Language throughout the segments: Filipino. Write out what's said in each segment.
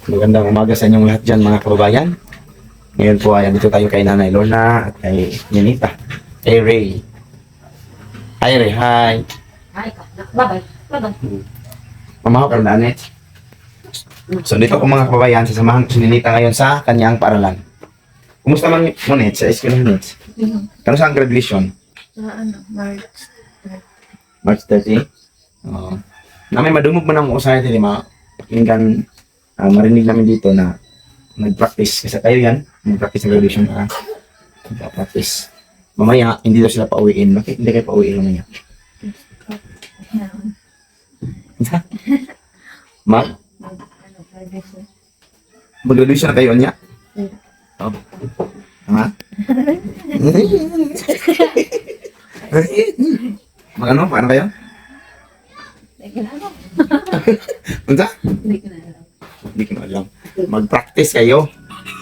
Magandang umaga sa inyong lahat dyan mga kababayan. Ngayon po ay dito tayo kay Nanay Lorna at kay Ninita. Kay Ray. Hi Ray, hi. Ay, bye-bye. Bye-bye. Mamahaw ka na, Anet. So dito po mga kababayan, sasamahan ko si Ninita ngayon sa kanyang paaralan. Kumusta man mo, Net, sa school mo, Net? Kano saan graduation? Sa March. March 30? Oo. Na may madungog man ang usahay din, pakinggan, marinig namin dito na nag-practice. Kasi kayo yan, nag-practice sa graduation ka. Nag-practice. Mamaya, hindi daw sila pauwiin. Bakit hindi kayo pauwiin mamaya? Ma? Mag-graduation na kayo niya? Oo. Ha? Mag-ano? Paano kayo? Unsa? Hindi ko na alam. Mag-practice kayo.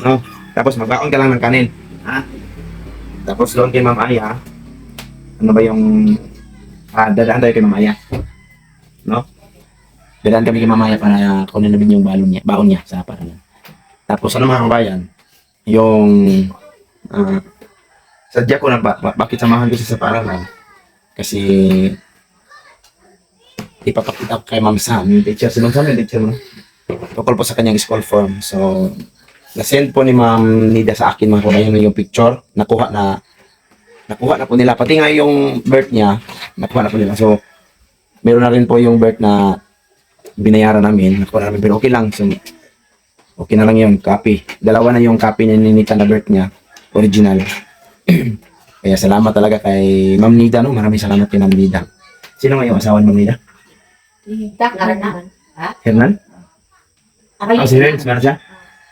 No? Tapos magbaon ka lang ng kanin. Ha? Tapos doon kay Ma'am Aya, ano ba yung dadaan tayo kay Ma'am Aya. No? Dadaan kami kay Ma'am Aya para kunin namin yung baon niya sa paralan. Tapos ano mga kabayan, yung sadya ko na bakit samahan ko siya sa paralan? Kasi ipapakita ko kay Ma'am Sam, yung teacher. Si Ma'am Sam yung teacher mo. Tukol po sa kanyang school form. So, na-send po ni Ma'am Nida sa akin mga kabayan yung picture. Nakuha na po nila. Pati nga yung birth niya, nakuha na po nila. So, meron na rin po yung birth na binayaran namin. Nakuha na namin. Pero okay lang. So, okay na lang yung copy. Dalawa na yung copy na ninita na birth niya. Original. Kaya salamat talaga kay Ma'am Nida. No? Maraming salamat kay Ma'am Nida. Sino nga yung asawa ni Ma'am Nida? Hernan? Si Herns, meron siya?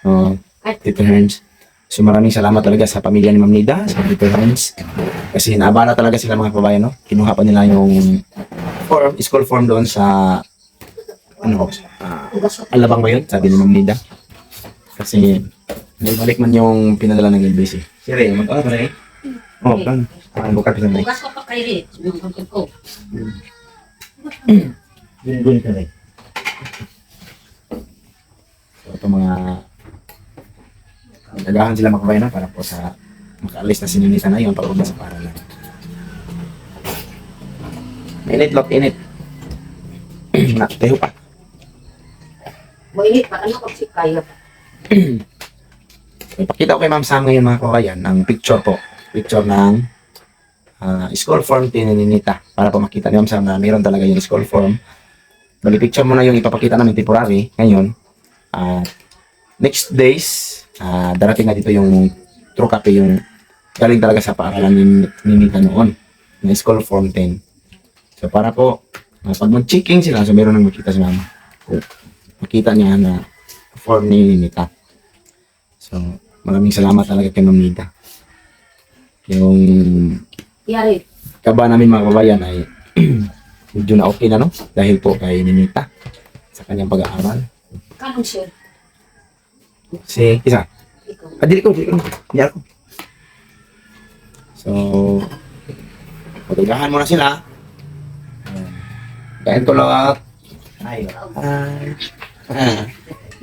Oo. Tito Herns. So maraming salamat talaga sa pamilya ni Ma'am Nida, sa Tito Herns. Kasi naabala talaga sila mga kababayan, no? Kinuha pa nila yung school form doon sa Alabang ba yun? Sabi ni Ma'am Nida. Kasi balik man yung pinadala ng LBC. Si Ray, mag-ano ka Ray? Oo, plan. Bukat ka Ray. Bukas ko pa kay Ray. Sumunod ko. Gun ka Ray. So ito mga nagagahan sila mga kabayan para po sa makaalis na sininita na yun pag-uwi sa paralan. Init, lock, init. Nakatayo pa. Mainit pa. Ano pag si Kaya pa? Ipakita ko kay Ma'am Sam ngayon mga kabayan ang picture po. Picture ng school form tininita para po makita ni Ma'am Sam na mayroon talaga yung school form. Bali picture mo na yung ipapakita namin temporary ngayon. Next days, darating na dito yung true copy, yung galing talaga sa paaralan ni Ninita noon, na school form 10. So para po, pag mag-checking sila, so meron nang makita si Mama. Makita niya na form ni Ninita. So, maraming salamat talaga kay Ma'am Nida. Yung Yari. kaba namin mga kabayan ay medyo na okay na, no? Dahil po kay Ninita sa kanyang pag-aaral. Kanong sir? Si isa. Ikaw. Dili ko. Hindi ako. So, pagagahan mo na sila. Kain ko lot. Ay.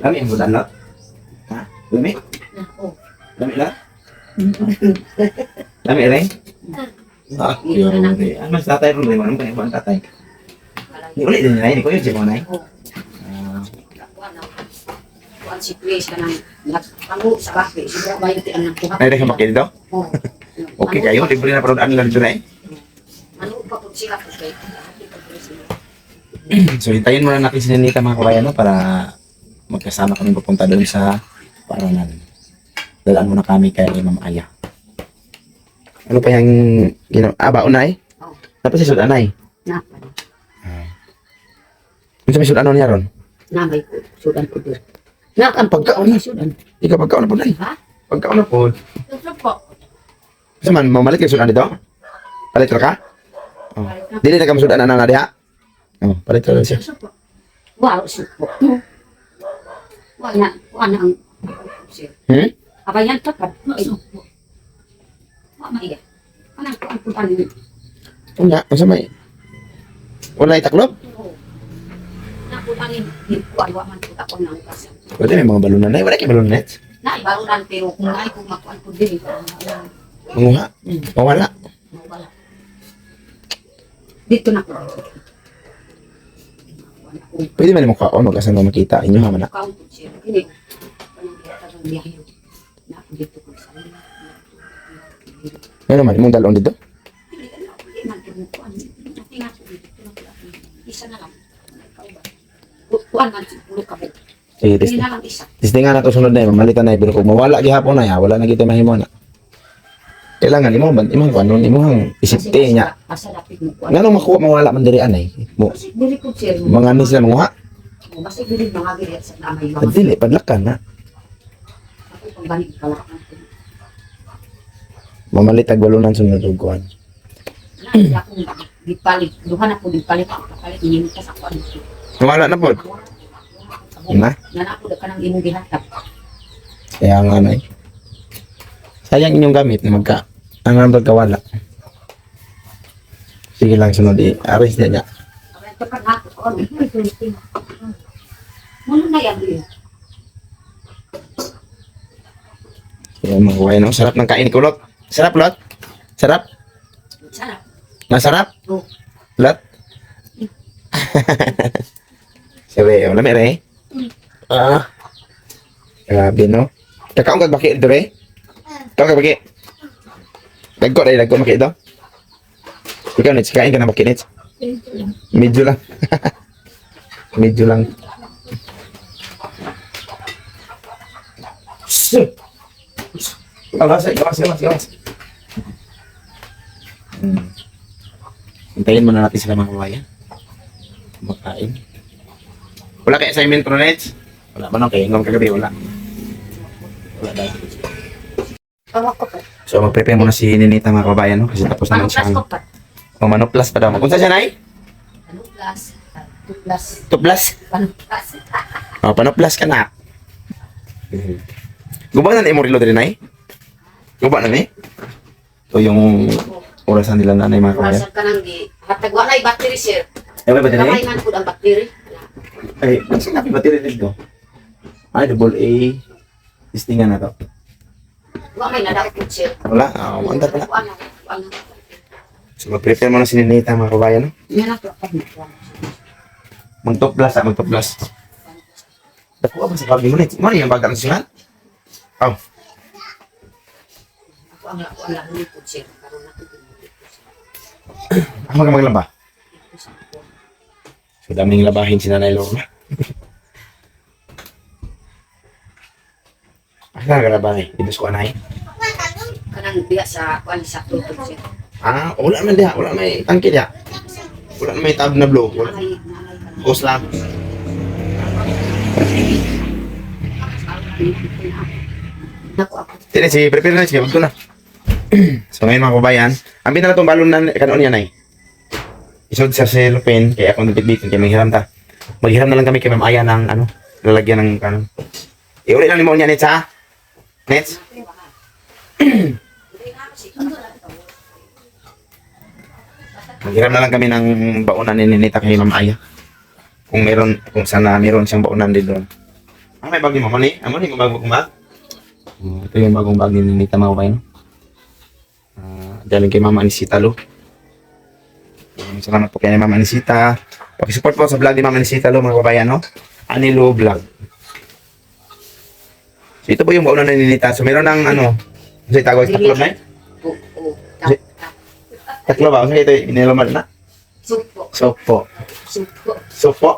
Dami ang bulan lot. Ha? Dami? Oh. Dami lot? Dami rin? Yun. Ano mas tatay rin? Anong kaya mo ang tatay? Hindi ulit din nila. Hindi ko yun siya mo na Oh. Kuan si Chris ka nang nagpangu sa kape. Siguro ba yung tiyan ng kuha? Ay, rin ka dito? Oh. Okay kayo. Libre na parang nila dito na eh. Ano pa po sila po kayo? So, hintayin muna natin si Ninita mga kabayan, no, para magkasama kami pupunta doon sa paralan. Dalaan muna kami kay Ma'am Aya. Ano pa yung baon na eh? Oh. Tapos si Sudan na eh. Napa. Kung sa may Sudan niya ron? Namay ko. Sudan ko doon. Ang pagkaon na Sudan. Ikaw pagkaon na po na eh. Ha? Pagkaon na po. Ito po. Kasi man, mamalit ka Sudan dito? Palit ka? Oh. Dili na ka Sudan na diha? Oh, palit ka siya. Ito po. Wow, supo. Wala ang sir. Abayan ka pa. Supo. Maiya. Anang ko ang punta niyo? Nga, masa may... Wala itaklob? Oo. Nakutangin. Kuan wa man pud ako nang kasam. Pwede may mga balunan na. Wala kayo balunan net. Na ibarunan pero kung ay kung makuan ko diri ko. Manguha. Mawala. Wala. Dito na ko. Pwede man mo kaon. Huwag asan ko makita. Inyo ha man na. Count siya. Kini. Kanang tagang biyahe. Na ako dito ko sa. Ano man, imong dalon dito? Isa na lang. Kuan man siguro ka po. Sige, Hindi testing. na lang isa. Testing nga na to sunod na yun. Mamalitan na yun. Pero kung mawala gihapon na ya, wala na kita mahimo na. Kailangan imong kanon, imong isipte niya. Asa lapit mo kuan. Nga nung makuha mawala man diri anay. Mo Kasi dili ko sir. mga ni sila manguha. Basta dili mga dili sa namay mga. Dili padlakan na. Ako pang balik pala. Mamalit ag balunan sunod ug kuan. Na ako dipalit. Duha na po dipalit. Kapalit ni ka sa kuan. Mawala na pod. Na? Na ako ka nang imong gihatap. Kaya nga na sayang inyong gamit na ang magkawala. Sige lang sunod i-arrange niya. Abay tepat na ako. Ano ito? Ano na yan? Kaya makuha no. Sarap ng kain kulot. Sarap lot. Sarap. Sana. Masarap. Oh. Lot. Sabi, wala mere. Grabe no. Kakaon kag baki dito eh. Kakaon kag baki. Dagko maki daw. Ikaw nits, kain ka na baki nits. Medyo lang. Medyo lang. Gawas. Hintayin muna natin sila mga kabayan. Makain. Wala kay assignment pro nets? Wala ba nang kay ngam kagabi wala. Wala dahil. Tawa ko pa. So mag-prepare muna si Ninita mga kabayan no kasi tapos naman Ano siya. plus ko pa? Mano plus pa daw. Kung sa siya nay? Ano plus? 2 plus. 2 plus. Ano plus? Oh, pano plus ka na. Guba na ni mo reload rin nay? Guba na ni? Ito yung orasan nila nanay mga kabayan. Orasan ka nang gi. Hatag wala ay battery sir. Ay, ba din Kamay man pud ang battery. Ay, sinabi ba tiri dito? Ay, double A. Testingan na to. Wa may nadaw pud sir. Wala? Wanda pala. Ano? So, mag-prepare muna si Ninita mga kabayan. No? Yan ako pa. Mag-top plus. Dakuha ba sa kami mo na? Ano yung bagang siya? Oh, Ako ang lang ni pud sir. Karon na pud. ako maglaba. So, daming labahin si Nanay Lola. Asa ka labahin? Dito sa kuanay? Kanang biya sa kuan sa tutod sir. Wala man diha. Wala may tangke diha. Wala na may tab na blow. Wala. Nanay ka. Hose lang. Nako ako. Sige, si prepare na. Sige, magto na. So, ngayon mga kabayan, ambil na itong balon na kanon yan ay. Isod sa cellophane, kaya akong nabitbitin, kaya maghiram ta. Maghiram na lang kami kay Ma'am Aya ng ano, lalagyan ng kanon. Iuli lang ni mo niya, Nets, ha? Nets? Maghiram na lang kami ng baunan ni Ninita kay Ma'am Aya. Kung meron, kung sana meron siyang baunan din doon. May bag ni Mama ni? Amo ni, bagong bag? Ito yung bagong bag ni Ninita mga kabayan. Galing kay Mama Anisita Lo. Salamat po kay Mama Anisita. Pakisupport po sa vlog ni Mama Anisita Lo mga kabayan, no? Anilo Vlog. So ito po yung baunan ni Ninita. So meron ng ano, kasi tawag taklo na eh? Oo. Taklo ba? Kasi ito inilaman na? Supo. Sopo. Supo. Sopo.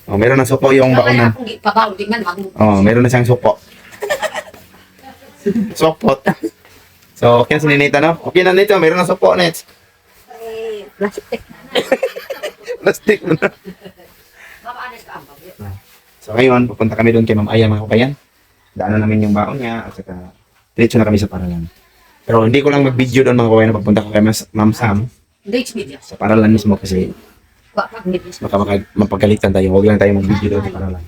Oh, meron ng sopo yung Kaya baunan. akong gipabaw di man mag. Oh, meron na siyang sopo. Sopot. So, okay na si Ninita, no? Okay na nito, meron na sopo, Nets. Eh, plastic. Plastic mo na. Mapaanas ka ang bagyo. So ngayon, pupunta kami doon kay Ma'am Aya mga kabayan. Daanan namin yung baon niya at saka diretso na kami sa paralan. Pero hindi ko lang mag-video doon mga kabayan na pagpunta ko kay Ma'am Sam Dates media. sa paralan mismo kasi Wa pag media. baka mapagalitan tayo. Huwag lang tayo mag-video doon sa paralan.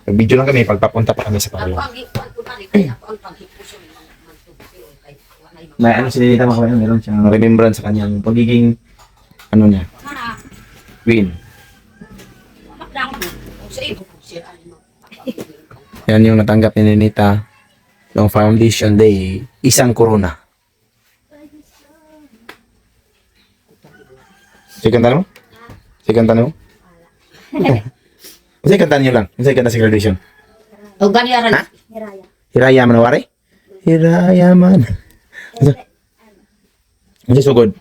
Mag-video lang kami pagpapunta pa kami sa Ako paralan. ang ikuan ko man ako ang panghipuson ng mantugyo kay wala yung May ano si Ninita mga kabayan, meron siyang remembrance sa kanyang pagiging ano niya, mana queen. makdaon mo. Yan yung natanggap ni Ninita noong Foundation Day. Isang corona. Sige, kanta mo? Sige, kanta mo? Sige, kanta niyo lang. Sige, kanta sa graduation. O ganyan Ha? Hiraya. Hiraya manawari? Hiraya man. Hindi sugod.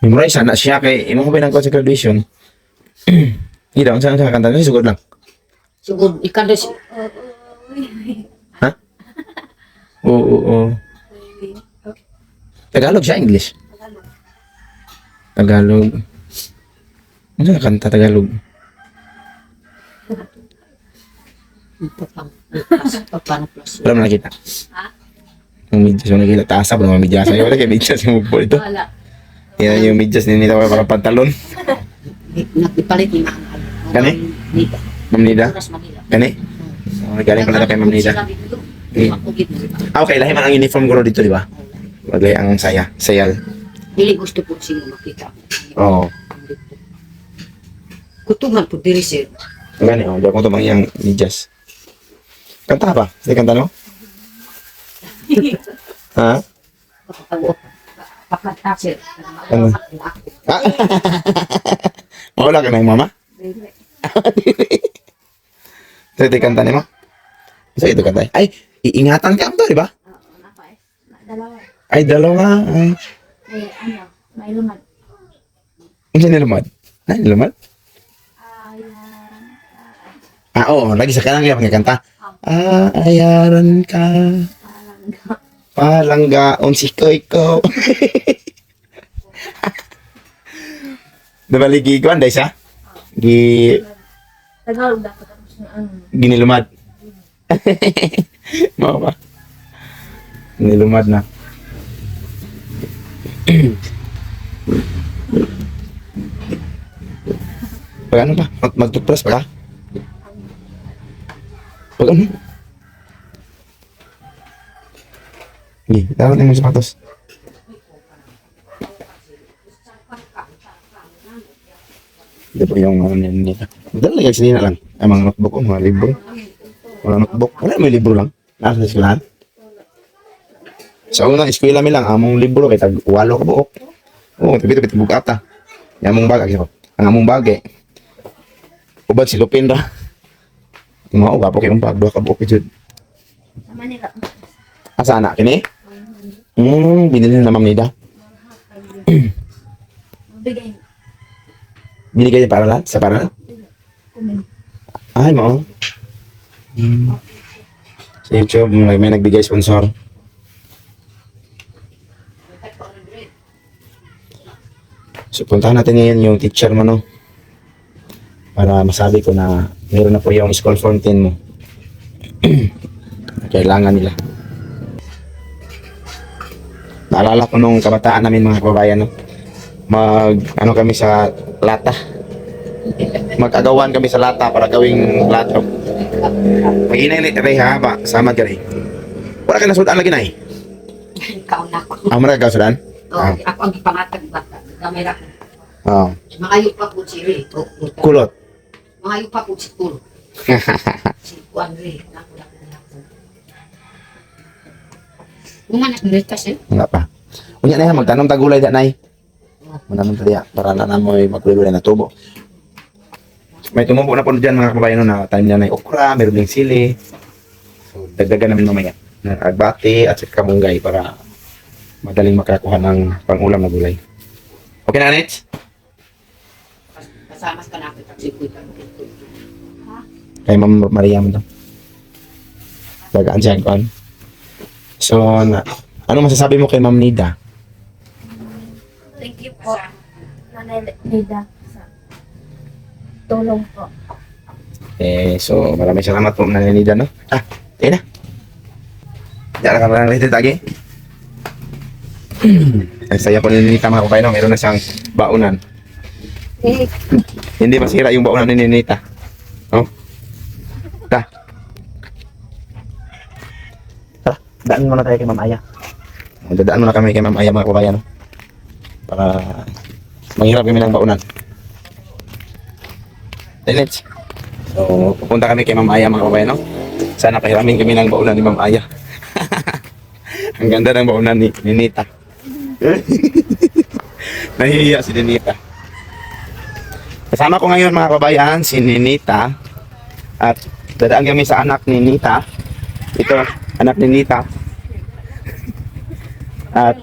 Memorize na siya kay imo ko pinangko sa graduation. Ida, unsa kanta niyo sugod lang. Sugod, ikan doon Ha? Oo. Tagalog siya, English. Tagalog. Ano na kanta Tagalog? Paano plus? Wala mo nakita. Ha? Yung medyas yung nakita. Taasa ba naman medyas? Ay, wala kayo medyas yung mugpo ito. Wala. Yan yung medyas ni Nita para pantalon. Nagpalit ni Mama. Gani? Nita. Ma'am Nida? Oras Manila. Gani? Galing pala na kay Ma'am Nida. Okay, lahi man ang uniform ko dito, di ba? Maglay ang sayal. Dili gusto po sino makita. Oo. Kutuman po diri sir. Gani, diyan ko ito bang yung medyas. Kanta ba? Sige, kanta no? Ha? Pakanta sir. Ano? Ah? Mawala ka na yung mama? Sige, kanta niyo mo? Isa ito kanta. Ay, iingatan ka to, di ba? Dalawa. Ay, dalawa. Ay, May lumad. hindi nilumad. Ay, nilumad? Oo, lagi sa kanang kaya pagkakanta. Ayaran ka. Palanggaon si Koy-ko. Nabalik ko, anday siya? Tagalog dapat tapos na Ginilumad. Mama. Nilumad na. Pag ano ba? Mag-toothbrush pa ka? Pag ano? Hindi, dapat yung mga sapatos. Ito po yung ano nila. Dala lang sinina lang. Ay, mga notebook ko, mga libro. Wala notebook. Wala may libro lang. Nasa sa eskwelahan. Sa unang eskwela mi lang, among libro kay tag walo ka buok. Oo, tabi-tabi bugata. Yung among bag, ang among bag ubad si Lupin ra. Mga uga po kayong bag, duha ka buok jud. Sa Manila. Asa anak kini? Binili na Ma'am Nida. Bigay. Binigay niya para lahat? Sa para lahat? Kumin. Ay, mo. Sa YouTube, may nagbigay sponsor. So, puntahan natin ngayon yung teacher mo, no? Para masabi ko na meron na po yung school fountain mo. Kailangan nila. Naalala ko nung kabataan namin mga kababayan, no? Ano kami sa lata. Mag-agawan kami sa lata para gawing plato. Pag inainit, Ray, ha? Ba, sama ka, Ray. Wala ka nasudan lagi na, eh. Ikaw na ako. Mara ka sudan? Ako ang ipangatag bata. Kamera ko. Oo. Mangayo pa po si Ray. Kulot. Mangayo pa po si Tulo. Si Juan Ray. Naku. Kung anak nito siya. Nga pa. Unya na yan, magtanong tagulay da, Nay. Mananong taliya, para na namoy magulay na tubo. May tumubo na po dyan mga kababayan no, na tanim niya na okra, meron ding sili. So, dagdagan namin mamaya ng agbati at saka kamunggay para madaling makakuha ng pangulam na gulay. Okay na, Anets? Kasama ka na ako. Kay Ma'am Maria mo to. Dagaan siya ko. So, ano masasabi mo kay Ma'am Nida? Thank you po. Nanay Nida. Sa tulong po. So, maraming salamat po, Nanay Nida, no? Tayo na. Diyan ka lang rito, tagi. Ang saya po ni Ninita, mga kabayan, no? Meron na siyang baunan. Hindi masira yung baunan ni Ninita. Oh. Tara, daan muna tayo kay Ma'am Aya. Dadaan muna kami kay Ma'am Aya, mga kabayan, no? Para manghirap kami ng baunan. Let's. So, pupunta kami kay Ma'am Aya mga kabayan, no? Sana pahiramin kami ng baunan ni Ma'am Aya. Ang ganda ng baunan ni Nita. Nahihiya si Ninita. Kasama ko ngayon mga kabayan, si Ninita. At dadaan kami sa anak ni Nita. Ito, anak ni Nita. At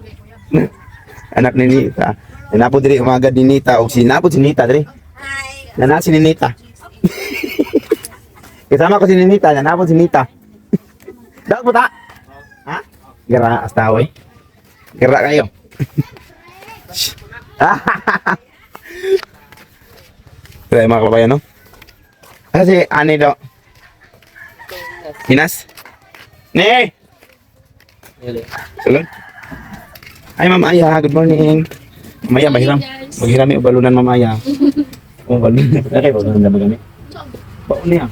anak ni Nita. Nanapod diri umaga ni Nita o sinapod si Nita diri. Nana si Ninita. Kasama ko si Ninita, nanapod si Nita. Daw po ta? Ha? Gara astaw eh. Gara kayo. Kaya mga kabayan, no? Kasi ani daw. Hinas? Ne! Sulod? Ay, Ma'am Aya, good morning. Mamaya, mahiram. Maghirami o balunan, Ma'am Aya. O, balunan. Okay, balunan na magami. Baon niya.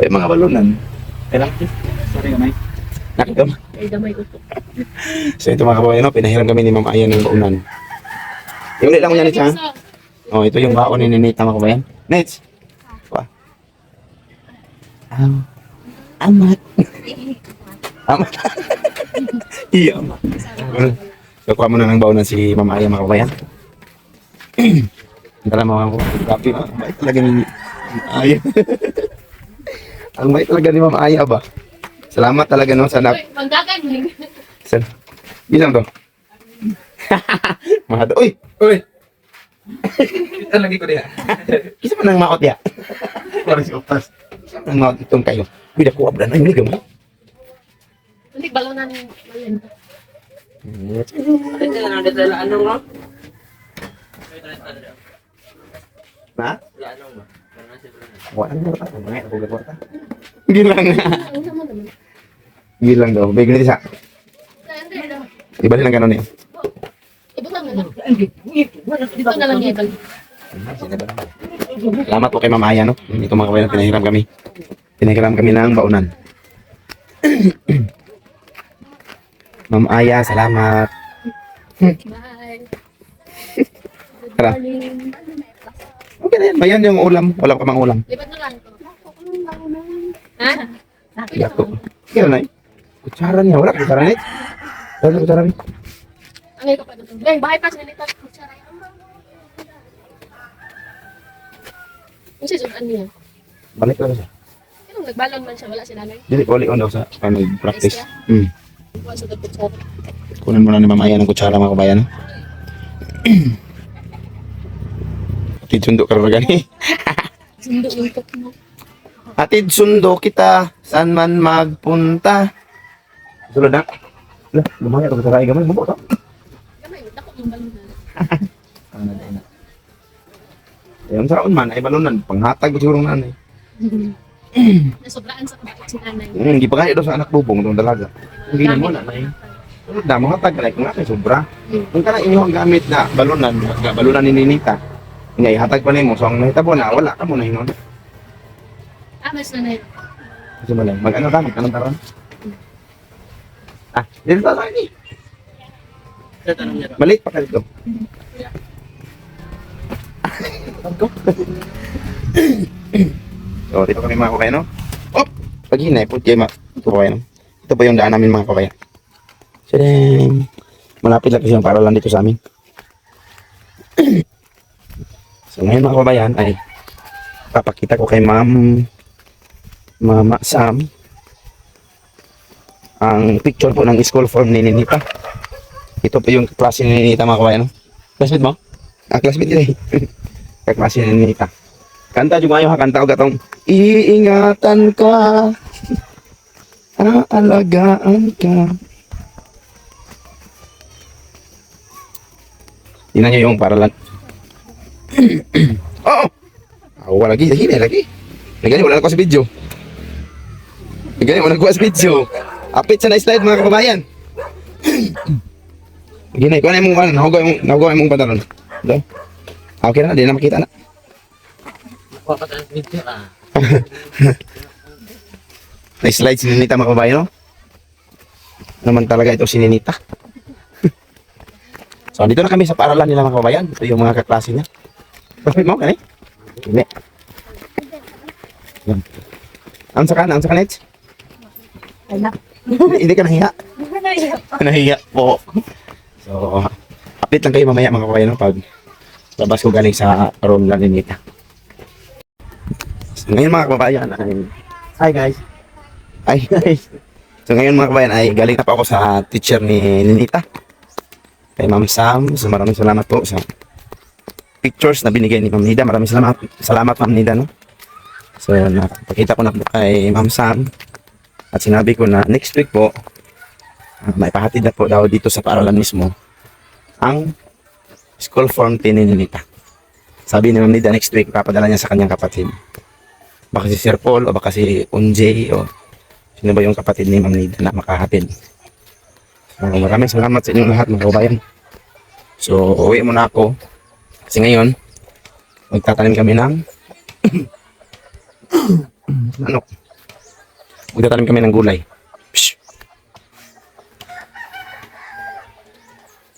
Ay, mga balunan. Kailang, sorry kamay. Nakikam. So, ito mga kabayan, no? Pinahiram kami ni Ma'am Aya ng baunan. Yung ulit lang mo yan, Nits, ha? Oh, ito yung baon ni Nita, mga kabayan. Nits! Wah. Amat. Amat. Iya, amat. So, kuha mo na ng baunan si Ma'am Aya, mga kabayan. Tara mga kapi, ang bait talaga ni Ma'am Aya. Ang bait talaga ni Ma'am Aya ba? Salamat talaga no sa Magdagaling. Bilang to. Mahado. Uy! Uy! Ito lagi ko diya. Kisa man nang maot ya. Parang si Opas. Kisa man nang maot itong kayo. Uy, dako abdan ay hindi mo. Hindi, balonan yung malento. Na? Wala na ba? Mga ako gagawin. Gilang. Ano mo naman? Gilang daw. Bigyan nito sa. Hindi. Ibalik lang ganun eh. Ibutang na lang. Dito na lang ibal. Salamat po kay Ma'am Aya, no? Ito mga kabayan, pinahiram kami. Pinahiram kami ng baunan. Ma'am Aya, salamat. Bye. Tara. Okay na yan. Bayan yung ulam. Wala ka mang ulam. Lipat na lang ito. Ha? Gato. Kira na eh. Kutsara niya. Wala kutsara niya. Wala kutsara niya. Angay ko pa dito. Bang, bahay pa sinilita. Yung sisudan niya. Balik lang siya. Kung nagbalon man siya, wala si nanay. Dili, wali on daw sa practice. Wala sa kutsara. Kunin mo na ni Ma'am Aya ng kutsara mga kabayan. Atid sundo ka rin gani. Sundo yung tok mo. Atid sundo kita. Saan man magpunta. Sulod na. Lah, lumaya ka sa gamay. Mabot to. Kamay, takot yung balon na. Ano na ina. Yung saon man ay balunan. Panghatag ko siguro nanay. Nasobraan sa kabait si nanay. Hindi pa kaya daw sa anak bubong itong dalaga. Hindi na mo na. Sunod na, mga tag na kung nga sobra. Kung ka na inyong gamit na balunan ni Ninita, nga ihatag pa nimo. So ang nahitabo na, wala ka mo na hinon. Mas nanay. Kasi malay, mag-ano ka, magtanong taron. Ah, dito tayo ni. Maliit pa ka dito. So, dito kami mga kabayan, no? Op! Pag hinay, puti kayo mga kabayan, no? Ito pa yung daan namin mga kabayan. So then, malapit lang kasi yung paralan dito sa amin. So ngayon mga kabayan ay papakita ko kay Mama Sam ang picture po ng school form ni Ninita. Ito po yung klase ni Ninita mga kabayan. No? Classmate mo? Ah, classmate yun eh. Kaklase ni Ninita. Kanta juga ayo ha, kanta ko gatong iingatan ka, aalagaan ka. Tingnan nyo yung paralan. Oo! Wala lagi, hinay lagi. Nagani, wala na ko sa video. Nagani, wala na ko sa video. Apit sa na-slide mga kababayan. Ginay, kung ano yung mga nahugaw yung pantalon. Ito. Okay na, di na makita na. Na-slide si Ninita mga kababayan, no? Naman talaga ito si Ninita. So, dito na kami sa paaralan nila mga kababayan. Ito yung mga kaklase niya. Perfect mo, kani? Hindi. Yan. Ang sa kanits? Anak. Hindi ka nahiya. Nahiya po. So, update lang kayo mamaya mga kabayan no, pag labas ko galing sa room lang ni Nita. So, ngayon mga kabayan ay... Hi guys! Hi guys! So ngayon mga kabayan ay galing na pa ako sa teacher ni Nita. Kay Ma'am Sam. So maraming salamat po sa pictures na binigay ni Ma'am Nida. Maraming salamat Ma'am Nida no. So napakita ko na po kay Ma'am Sam. At sinabi ko na next week po may pahatid na po daw dito sa paaralan mismo ang school form ni Nita. Sabi ni Ma'am Nida next week papadala niya sa kanyang kapatid. Baka si Sir Paul o baka si Unjay o sino ba yung kapatid ni Ma'am Nida na makahatid. So, maraming salamat sa inyong lahat mga kabayan. So uwi muna ako kasi ngayon magtatanim kami ng ano? Magtatanim kami ng gulay. Psh!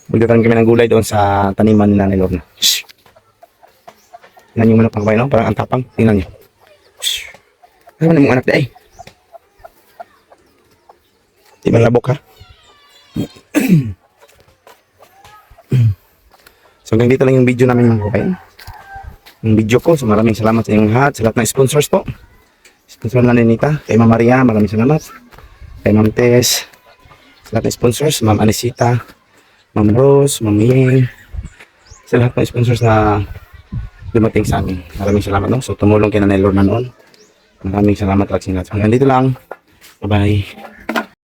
Magtatanim kami ng gulay doon sa taniman ni Nanay Lorna. Shh. Tingnan yung manok ng kabayan, no? Parang ang tapang. Tingnan nyo. Shh. Ano mong anak di ay? Di man labok ha? So hanggang dito lang yung video namin mga kabayan. Yung video ko. So maraming salamat sa inyong lahat. Sa lahat ng sponsors po. Sponsor na ni Nita. Kay Ma'am Maria, maraming salamat. Kay Ma'am Tess. Sa lahat ng sponsors. Ma'am Anisita. Ma'am Rose. Ma'am Ying. Sa lahat ng sponsors na dumating sa amin. Maraming salamat no. So tumulong kay Nanay Lorna noon. Maraming salamat at sinat. Hanggang dito lang. Bye-bye.